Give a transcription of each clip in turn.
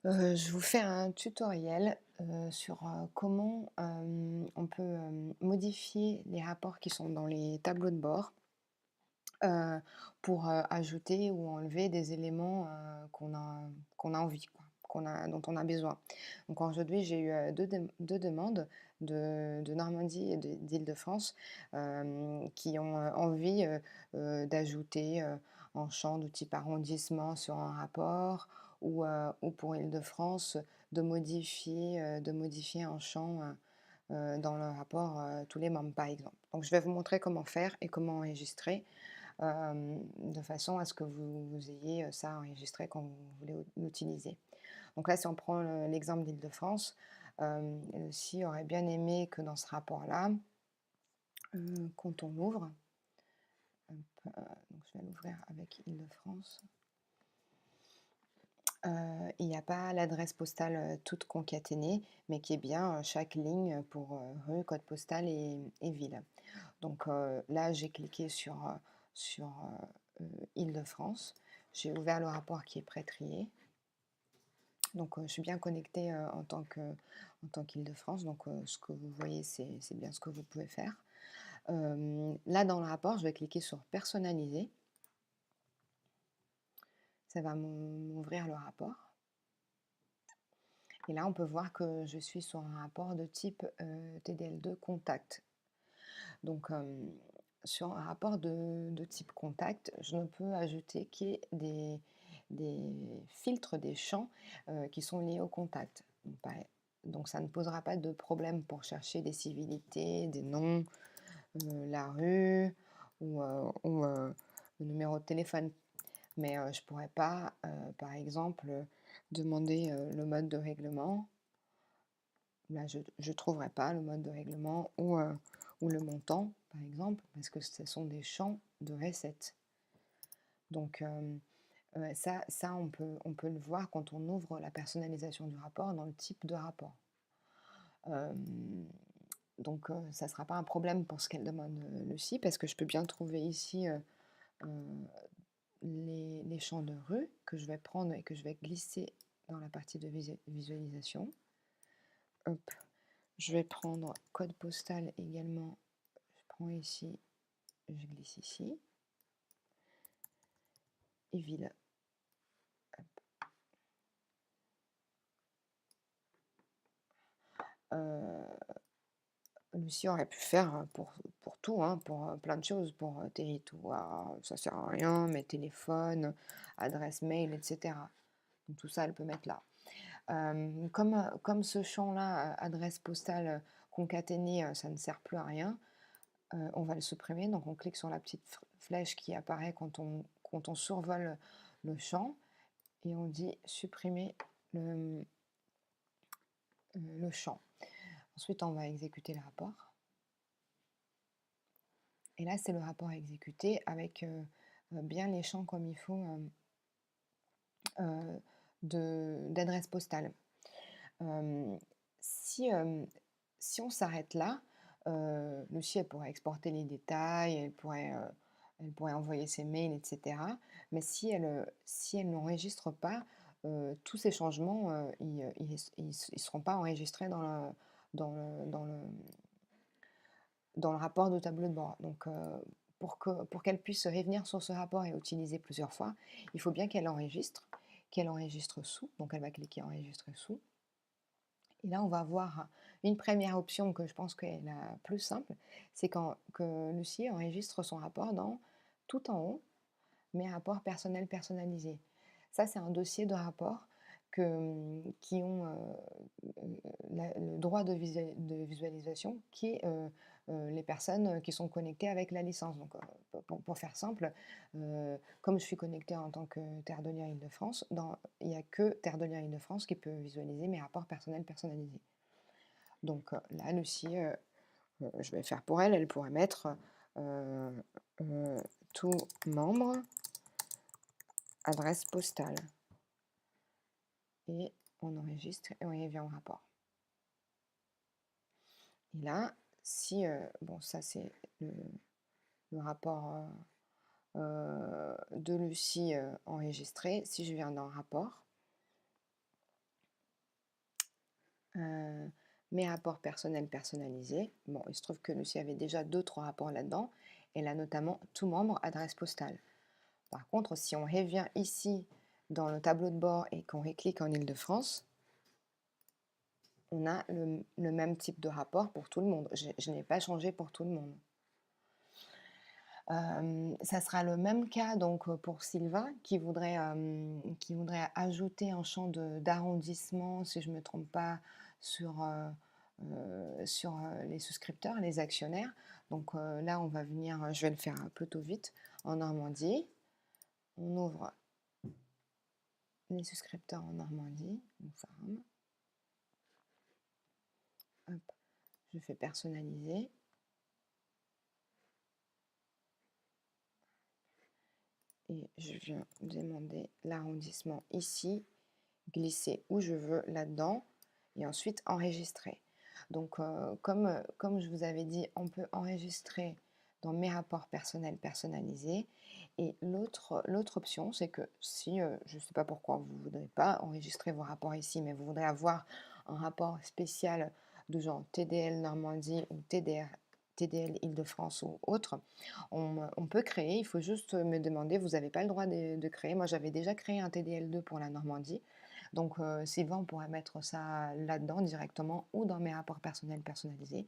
Je vous fais un tutoriel, sur, comment, on peut, modifier les rapports qui sont dans les tableaux de bord, heu, pour, ajouter ou enlever des éléments, qu'on a envie quoi, dont on a besoin. Donc aujourd'hui, j'ai eu, 2 demandes de Normandie et d'Île-de-France, qui ont, envie, d'ajouter, un champ de type arrondissement sur un rapport ou pour Île-de-France, de modifier un champ, dans le rapport, tous les membres, par exemple. Donc je vais vous montrer comment faire et comment enregistrer, de façon à ce que vous ayez, ça enregistré quand vous voulez l'utiliser. Donc là, si on prend l'exemple d'Île-de-France, Lucie aurait bien aimé que dans ce rapport-là, quand on l'ouvre, hop, donc je vais l'ouvrir avec Île-de-France, il n'y a pas l'adresse postale, toute concaténée, mais qui est bien, chaque ligne pour, rue, code postal et ville. Donc là, j'ai cliqué sur Île-de-France. J'ai ouvert le rapport qui est pré-trié. Donc je suis bien connectée, en tant qu'Île-de-France. Donc ce que vous voyez, c'est bien ce que vous pouvez faire. Là, dans le rapport, je vais cliquer sur «Personnaliser». Ça va m'ouvrir le rapport et là, on peut voir que je suis sur un rapport de type, TDL2 contact. Donc sur un rapport de type contact, je ne peux ajouter que des filtres, des champs, qui sont liés au contact. Donc ça ne posera pas de problème pour chercher des civilités, des noms, la rue ou le numéro de téléphone. Mais je pourrais pas, par exemple, demander, le mode de règlement. Là, je ne trouverai pas le mode de règlement ou le montant, par exemple, parce que ce sont des champs de recettes. Donc ça on peut le voir quand on ouvre la personnalisation du rapport dans le type de rapport. Hem, donc ça ne sera pas un problème pour ce qu'elle demande, Lucie, parce que je peux bien trouver ici, heu, les champs de rue que je vais prendre et que je vais glisser dans la partie de visualisation. Hop, je vais prendre code postal également. Je prends ici, je glisse ici et ville. Heu, Lucie aurait pu faire, pour tout, hein, pour, plein de choses, pour, territoire, ça sert à rien, mais téléphone, adresse mail et cetera. Donc tout ça, elle peut mettre là. Comme ce champ-là, adresse postale, concaténée, ça ne sert plus à rien, on va le supprimer. Donc on clique sur la petite flèche qui apparaît quand on survole le champ et on dit supprimer le champ. Ensuite, on va exécuter le rapport. Et là, c'est le rapport exécuté avec bien les champs comme il faut, d'adresse postale. Euh, si, euh, Si on s'arrête là, Lucie, elle pourrait exporter les détails, elle pourrait envoyer ses mails, etc. Mais si elle n'enregistre pas, tous ces changements, ils seront pas enregistrés dans le rapport de tableau de bord. Donc, pour qu'elle puisse revenir sur ce rapport et l'utiliser plusieurs fois, il faut bien qu'elle enregistre sous. Donc, elle va cliquer enregistrer sous. Et là, on va voir une première option que je pense qu'est la plus simple, c'est que Lucie enregistre son rapport tout en haut, mes rapports personnels personnalisés. Ça, c'est un dossier de rapports qui ont le droit de visualisation, qui est les personnes qui sont connectées avec la licence. Donc, pour faire simple, comme je suis connectée en tant que Terre de Liens Île-de-France, il n'y a que Terre de Liens Île-de-France qui peut visualiser mes rapports personnels personnalisés. Donc là, Lucie, je vais faire pour elle, elle pourrait mettre euh, euh, tout membre, adresse postale. Et on enregistre et on y vient au rapport. Et là, si, bon, ça c'est le rapport de Lucie enregistré. Si je viens dans rapport, Heu, mes rapports personnels personnalisés. Bon, il se trouve que Lucie avait déjà 2-3 rapports là-dedans. Elle a notamment tout membre, adresse postale. Par contre, si on revient ici dans le tableau de bord et qu'on reclique en Île-de-France, on a le même type de rapport pour tout le monde. Je n'ai pas changé pour tout le monde. Ça sera le même cas donc pour Sylvain qui voudrait ajouter un champ d'arrondissement, si je ne me trompe pas, sur les souscripteurs, les actionnaires. Donc là, on va venir, je vais le faire plutôt vite, en Normandie. On ouvre les souscripteurs en Normandie, on ferme. Hop, je fais personnaliser. Et je viens demander l'arrondissement ici, glisser où je veux là-dedans et ensuite enregistrer. Donc, comme je vous avais dit, on peut enregistrer dans mes rapports personnels personnalisés. Et l'autre option, c'est que si, je ne sais pas pourquoi vous ne voudrez pas enregistrer vos rapports ici, mais vous voudrez avoir un rapport spécial de genre TDL Normandie ou TDL Île-de-France ou autre, on peut créer, il faut juste me demander, vous n'avez pas le droit de créer. Moi, j'avais déjà créé un TDL2 pour la Normandie. Donc, Sylvain, on pourrait mettre ça là-dedans directement ou dans mes rapports personnels personnalisés.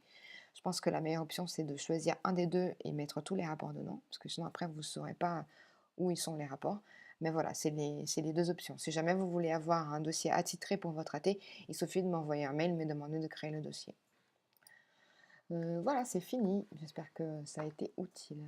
Je pense que la meilleure option, c'est de choisir un des deux et mettre tous les rapports dedans, parce que sinon, après, vous ne saurez pas où ils sont les rapports. Mais voilà, c'est les deux options. Si jamais vous voulez avoir un dossier attitré pour votre AT, il suffit de m'envoyer un mail, me demander de créer le dossier. Voilà, c'est fini. J'espère que ça a été utile.